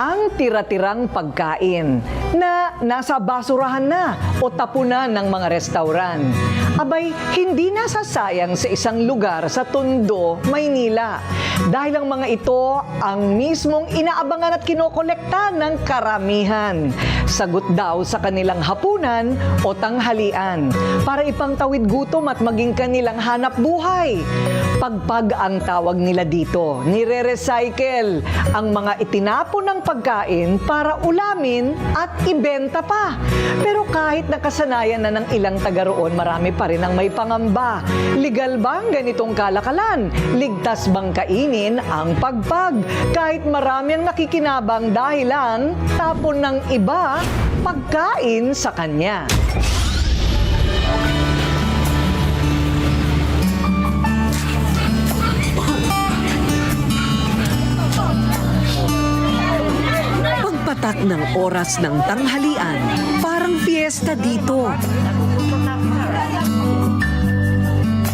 ang tira-tirang pagkain na nasa basurahan na o tapunan ng mga restauran. Abay, hindi nasasayang sa isang lugar sa Tondo, Maynila. Dahil ang mga ito ang mismong inaabangan at kinokolekta ng karamihan. Sagot daw sa kanilang hapunan o tanghalian para ipangtawid gutom at maging kanilang hanap buhay. Pagpag ang tawag nila dito. Nire-recycle ang mga itinapon ng pagkain para ulamin at ibenta pa. Pero kahit nakasanayan na ng ilang taga roon, marami pa rin ang may pangamba. Legal bang ganitong kalakalan? Ligtas bang kainin ang pagpag? Kahit marami ang nakikinabang dahilan tapon ng iba pagkain sa kanya. Pagpatak ng oras ng tanghalian, parang fiesta dito.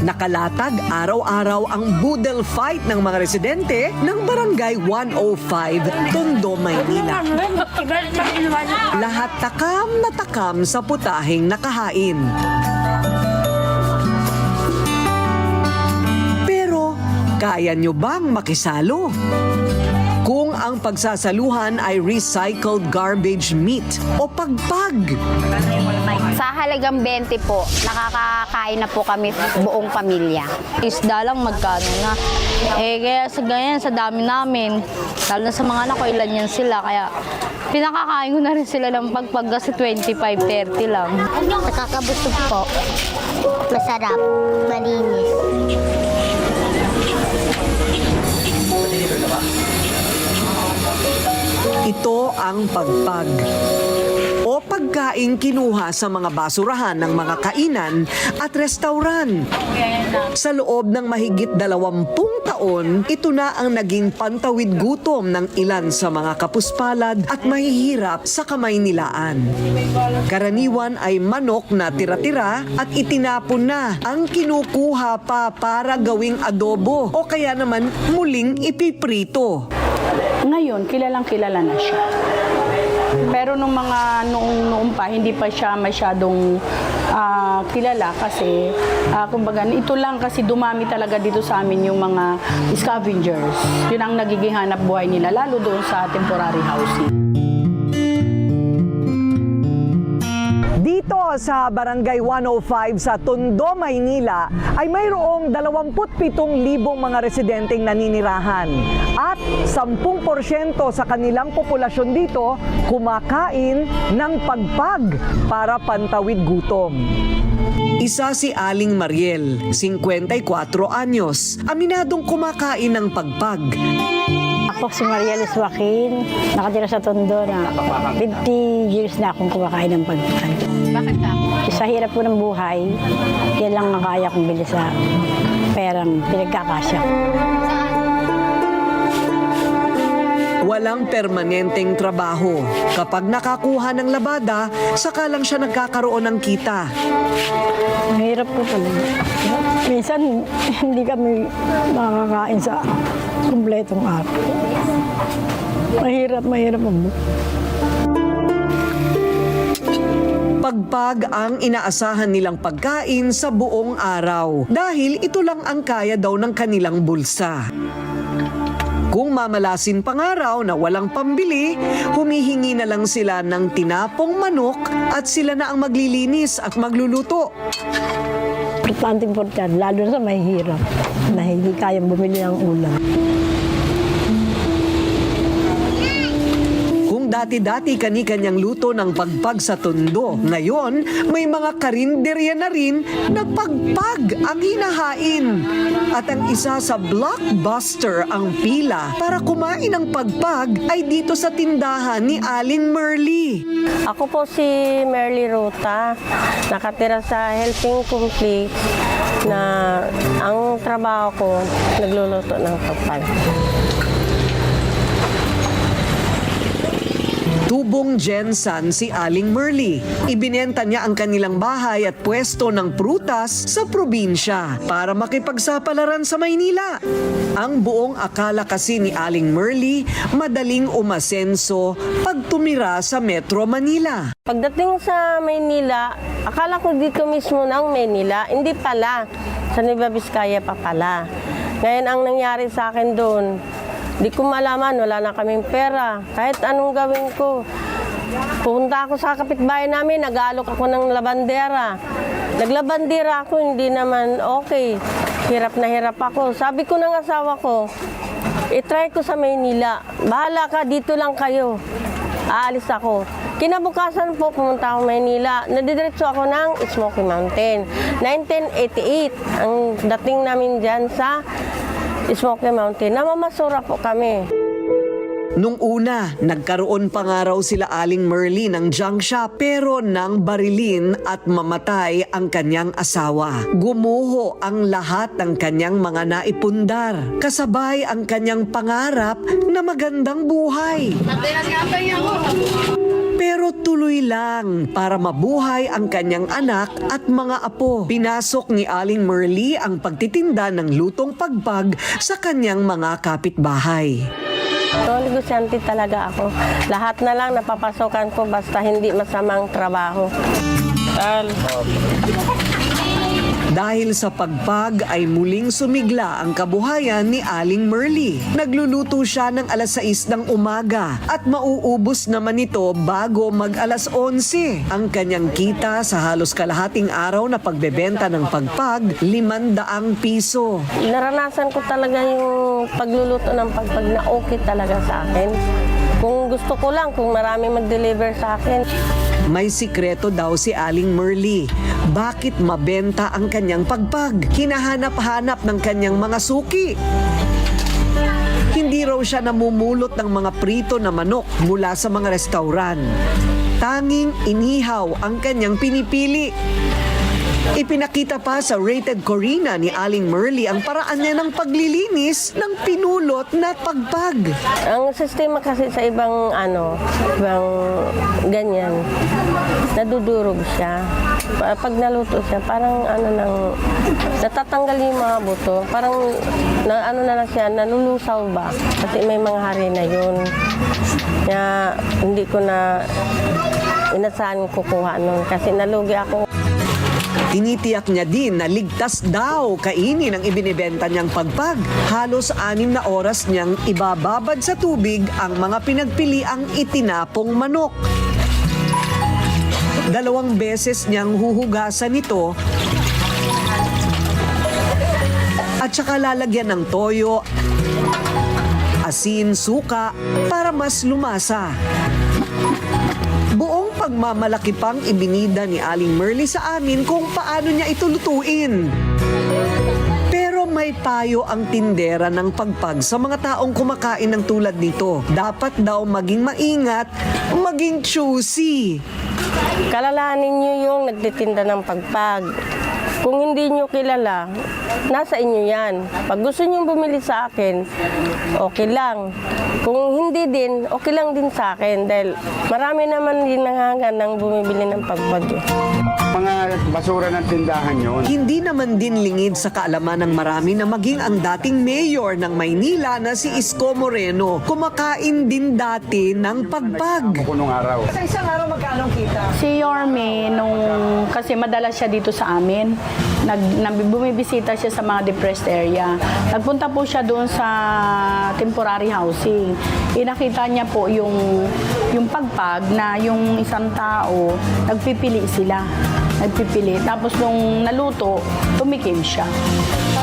Nakalatag araw-araw ang boodle fight ng mga residente ng Barangay 105, Tondo, Maynila. Lahat takam na takam sa putaheng nakahain. Pero, kaya nyo bang makisalo? Kung ang pagsasaluhan ay recycled garbage meat o pagpag. Sa halagang 20 po, nakakakain na po kami buong pamilya. Isda lang magkano na. Kaya sa ganyan, sa dami namin, lalo na sa mga anak ko, ilan yan sila. Kaya pinakakain ko na rin sila ng pagpag kasi 25-30 lang. Nakakabusog po. Masarap. Malinis. Ito ang pagpag o pagkain kinuha sa mga basurahan ng mga kainan at restauran. Sa loob ng mahigit 20 taon, ito na ang naging pantawid gutom ng ilan sa mga kapuspalad at mahihirap sa kamay nilaan. Karaniwan ay manok na tira-tira at itinapon na ang kinukuha pa para gawing adobo o kaya naman muling ipiprito. Ngayon, kilalang-kilala na siya. Pero noong pa, hindi pa siya masyadong kilala kasi, kumbaga, ito lang kasi dumami talaga dito sa amin yung mga scavengers. Yun ang nagiging hanap buhay nila, lalo doon sa temporary housing. Dito sa Barangay 105 sa Tondo, Maynila ay mayroong 27,000 mga residenteng naninirahan at 10% sa kanilang populasyon dito kumakain ng pagpag para pantawid gutom. Isa si Aling Mariel, 54 anyos, aminadong kumakain ng pagpag. Ako si Maria Liz Joaquin, nakatira sa Tondo na 50 years na akong kumakain ng pagkain. Bakit ka? Sa hirap po ng buhay, yan lang nakaya kong bili sa perang pinagkakasya. Walang permanenteng trabaho. Kapag nakakuha ng labada, saka lang siya nagkakaroon ng kita. Mahirap po talaga. Minsan, hindi kami makakain sa kumpletong araw. Mahirap ang buhay. Pagpag ang inaasahan nilang pagkain sa buong araw dahil ito lang ang kaya daw ng kanilang bulsa. Kung mamalasin pangaraw na walang pambili, humihingi na lang sila ng tinapong manok at sila na ang maglilinis at magluluto. Importante, lalo na sa mahihirap na hindi kayang bumili ng ulam. Dati-dati kani-kanyang luto ng pagpag sa Tondo. Ngayon, may mga karinderya na rin na pagpag ang hinahain. At ang isa sa blockbuster ang pila para kumain ng pagpag ay dito sa tindahan ni Aling Merly. Ako po si Merly Ruta, nakatira sa Helping Complex na ang trabaho ko nagluluto ng pagpag. Tubong Jensan si Aling Merly. Ibinenta niya ang kanilang bahay at pwesto ng prutas sa probinsya para makipagsapalaran sa Maynila. Ang buong akala kasi ni Aling Merly, madaling umasenso pag tumira sa Metro Manila. Pagdating sa Maynila, akala ko dito mismo ng Maynila. Hindi pala. Sa Nueva Vizcaya pa pala. Ngayon ang nangyari sa akin doon, di ko malaman, wala na kaming pera. Kahit anong gawin ko. Pupunta ako sa kapitbahay namin, nag-aalok ako ng labandera. Naglabandera ako, hindi naman okay. Hirap na hirap ako. Sabi ko ng asawa ko, itry ko sa Maynila. Bahala ka, dito lang kayo. Aalis ako. Kinabukasan po, pumunta ako Maynila. Nadidiretso ako ng Smoky Mountain. 1988, ang dating namin dyan sa Smoky Mountain. Namamasura po kami. Nung una, nagkaroon pa nga raw sila Aling Merly ng junk shop pero nang barilin at mamatay ang kanyang asawa. Gumuho ang lahat ng kanyang mga naipundar. Kasabay ang kanyang pangarap na magandang buhay. Pero tuloy lang para mabuhay ang kanyang anak at mga apo. Pinasok ni Aling Merly ang pagtitinda ng lutong pagpag sa kanyang mga kapitbahay. So, negosyante talaga ako. Lahat na lang napapasokan ko basta hindi masamang trabaho. Dahil sa pagpag ay muling sumigla ang kabuhayan ni Aling Merly. Nagluluto siya ng alas 6 ng umaga at mauubos naman ito bago mag alas 11. Ang kanyang kita sa halos kalahating araw na pagbebenta ng pagpag, 500 piso. Naranasan ko talaga yung pagluluto ng pagpag na okay talaga sa akin. Kung gusto ko lang, kung marami mag-deliver sa akin. May sikreto daw si Aling Merly. Bakit mabenta ang kanyang pagpag? Hinahanap-hanap ng kanyang mga suki. Hindi raw siya namumulot ng mga prito na manok mula sa mga restauran. Tanging inihaw ang kanyang pinipili. Ipinakita pa sa Rated Corina ni Aling Merly ang paraan niya ng paglilinis ng pinulot na pagpag. Ang sistema kasi sa ibang ibang ganyan, nadudurog siya. Pag naluto siya, parang natatanggal yung mga buto. Parang na siya, nalulusaw ba? Kasi may mga hari na yun. Kaya hindi ko na inasahan kukuha nun kasi nalugi ako. Tinitiyak niya din na ligtas daw kainin ang ibinibenta niyang pagpag. Halos 6 na oras niyang ibababad sa tubig ang mga pinagpiliang itinapong manok. 2 beses niyang huhugasan ito at saka lalagyan ng toyo, asin, suka para mas lumasa. Buong pagmamalaki pang ibinida ni Aling Merly sa amin kung paano niya ito lutuin. Pero may payo ang tindera ng pagpag sa mga taong kumakain ng tulad nito. Dapat daw maging maingat, maging choosy. Kalalahanin niyo yung nagtitinda ng pagpag. Kung hindi niyo kilala, nasa inyo yan. Pag gusto niyo bumili sa akin, okay lang. Kung hindi din, okay lang din sa akin. Dahil marami naman din nanghahangang bumibili ng pagpag. Mga basura ng tindahan yun. Hindi naman din lingid sa kaalaman ng marami na maging ang dating mayor ng Maynila na si Isko Moreno, kumakain din dati ng pagpag. Kunong araw. Sa isang araw magkano kita? Si Yorme, kasi madalas siya dito sa amin, bumibisita siya sa mga depressed area. Nagpunta po siya doon sa temporary housing. Nakita niya po yung pagpag na yung isang tao, nagpipili sila. Tapos nung naluto, tumikim siya.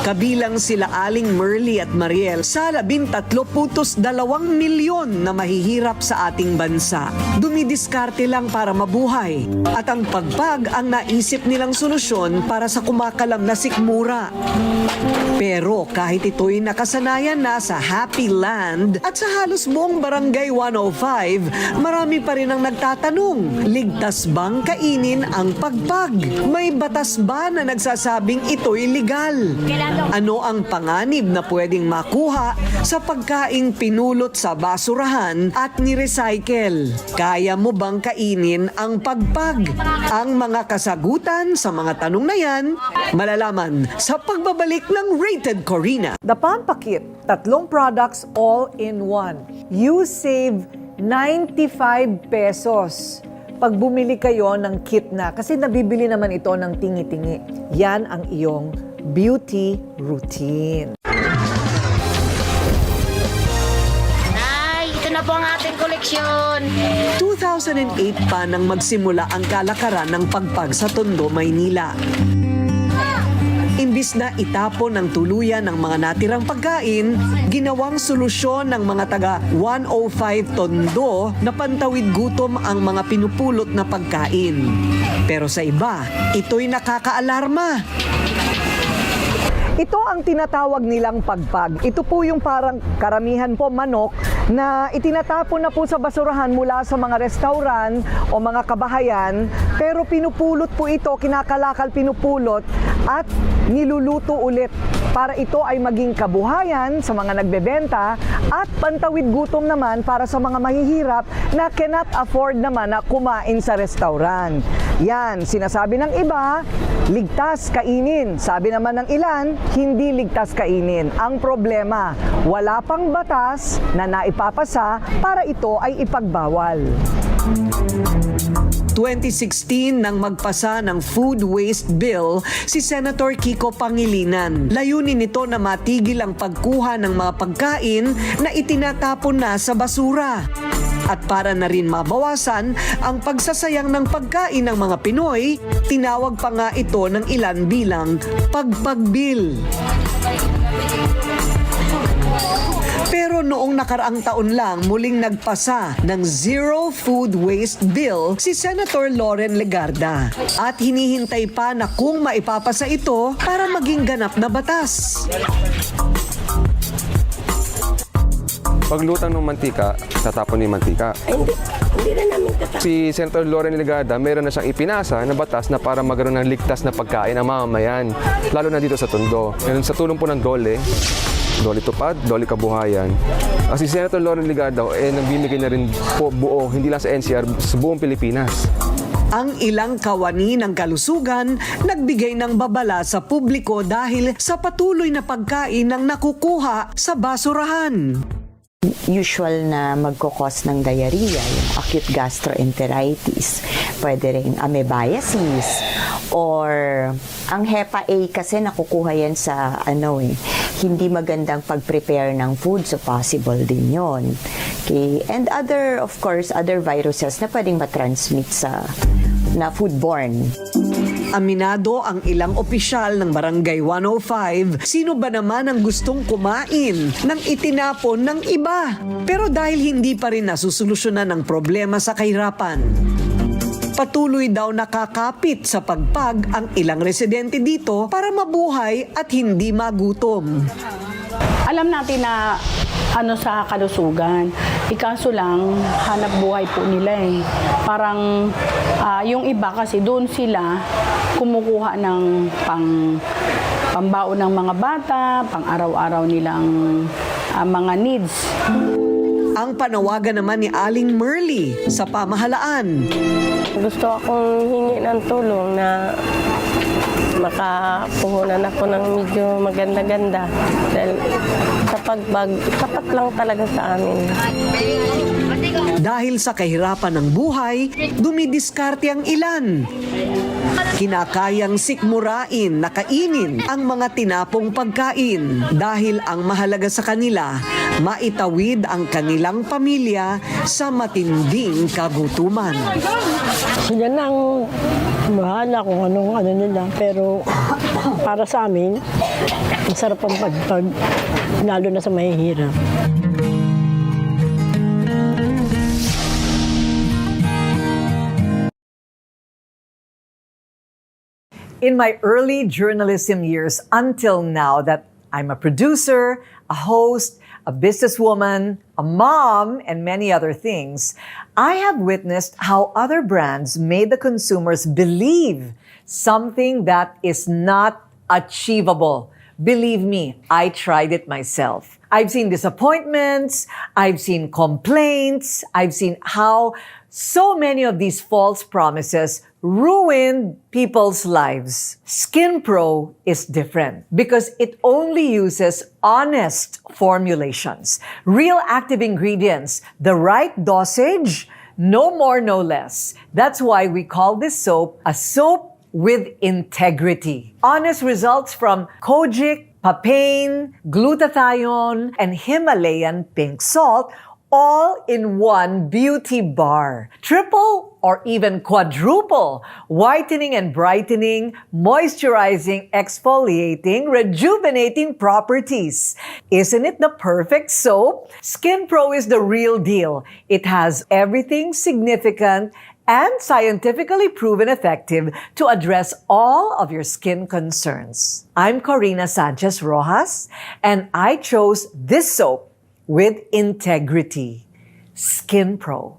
Kabilang sila Aling Merly at Mariel sa 13.2 milyon na mahihirap sa ating bansa. Dumidiskarte lang para mabuhay. At ang pagpag ang naisip nilang solusyon para sa kumakalam na sikmura. Pero kahit ito'y nakasanayan na sa Happy Land at sa halos buong Barangay 105, marami pa rin ang nagtatanong, ligtas bang kainin ang pagpag? May batas ba na nagsasabing ito'y legal? Kailangan Ano ang panganib na pwedeng makuha sa pagkaing pinulot sa basurahan at ni-recycle? Kaya mo bang kainin ang pagpag? Ang mga kasagutan sa mga tanong na yan, malalaman sa pagbabalik ng Rated Corina. The Pampakit, 3 products all in one. You save 95 pesos pag bumili kayo ng kit na, kasi nabibili naman ito ng tingi-tingi. Yan ang iyong beauty routine. Nay, ito na po ang ating koleksyon. 2008 pa nang magsimula ang kalakaran ng pagpag sa Tondo, Maynila. Imbis na itapon ng tuluyan ng mga natirang pagkain, ginawang solusyon ng mga taga 105 Tondo na pantawid gutom ang mga pinupulot na pagkain. Pero sa iba, ito'y nakakaalarma. Ito ang tinatawag nilang pagpag. Ito po yung parang karamihan po manok na itinatapon na po sa basurahan mula sa mga restaurant o mga kabahayan, pero pinupulot po ito, kinakalakal pinupulot at niluluto ulit para ito ay maging kabuhayan sa mga nagbebenta at pantawid gutom naman para sa mga mahihirap na cannot afford naman na kumain sa restaurant. Yan, sinasabi ng iba, ligtas kainin. Sabi naman ng ilan, hindi ligtas kainin. Ang problema, wala pang batas na naipapasa para ito ay ipagbawal. 2016 nang magpasa ng Food Waste Bill si Senator Kiko Pangilinan. Layunin nito na matigil ang pagkuha ng mga pagkain na itinatapon na sa basura. At para na rin mabawasan ang pagsasayang ng pagkain ng mga Pinoy, tinawag pa nga ito ng ilan bilang pagpagbil. Pero noong nakaraang taon lang muling nagpasa ng Zero Food Waste Bill si Senator Loren Legarda. At hinihintay pa na kung maipapasa ito para maging ganap na batas. Paglutang ng mantika, tatapon yung mantika. Hindi na namin tatapon. Si Senator Loren Legarda, meron na siyang ipinasa na batas na para magkaroon ng ligtas na pagkain ang mamamayan, lalo na dito sa Tondo. Ngayon, sa tulong po ng Dole Tupad, Dole Kabuhayan. Si Senator Loren Legarda, nagbibigay na rin po buo, hindi lang sa NCR, sa buong Pilipinas. Ang ilang kawani ng kalusugan nagbigay ng babala sa publiko dahil sa patuloy na pagkain ng nakukuha sa basurahan. Usual na magkukos ng diarrhea, yung acute gastroenteritis, pwede rin amoebiasis, or ang HEPA A kasi nakukuha yan sa hindi magandang pag-prepare ng food, so possible din yon. Okay. And other viruses na pwedeng matransmit na foodborne. Aminado ang ilang opisyal ng Barangay 105, sino ba naman ang gustong kumain ng itinapon ng iba? Pero dahil hindi pa rin nasusolusyonan ang problema sa kahirapan, patuloy daw nakakapit sa pagpag ang ilang residente dito para mabuhay at hindi magutom. Alam natin na sa kalusugan. Ikaso lang, hanap buhay po nila eh. Parang yung iba kasi doon sila kumukuha ng pambaon ng mga bata, pang araw-araw nilang mga needs. Ang panawagan naman ni Aling Merly sa pamahalaan. Gusto akong hingi ng tulong na makapuhunan ako ng medyo maganda-ganda. Dahil sa pagbag, sapat lang talaga sa amin. Dahil sa kahirapan ng buhay, dumidiskarte ang ilan. Kinakayang sikmurain na kainin ang mga tinapong pagkain dahil ang mahalaga sa kanila, maitawid ang kanilang pamilya sa matinding kagutuman. So yan ang bahala kung anong nila. Pero para sa amin, masarap ang pagpag, lalo na sa mahihirap. In my early journalism years until now that I'm a producer, a host, a businesswoman, a mom, and many other things, I have witnessed how other brands made the consumers believe something that is not achievable Believe me, I tried it myself. I've seen disappointments, I've seen complaints, I've seen how so many of these false promises ruined people's lives. Skin Pro is different because it only uses honest formulations, real active ingredients, the right dosage, no more, no less. That's why we call this soap a soap with integrity. Honest results from kojic, papain, glutathione, and Himalayan pink salt, all in one beauty bar. Triple or even quadruple whitening and brightening, moisturizing, exfoliating, rejuvenating properties. Isn't it the perfect soap? Skin Pro is the real deal. It has everything significant and scientifically proven effective to address all of your skin concerns. I'm Corina Sanchez Rojas, and I chose this soap with integrity. Skin Pro.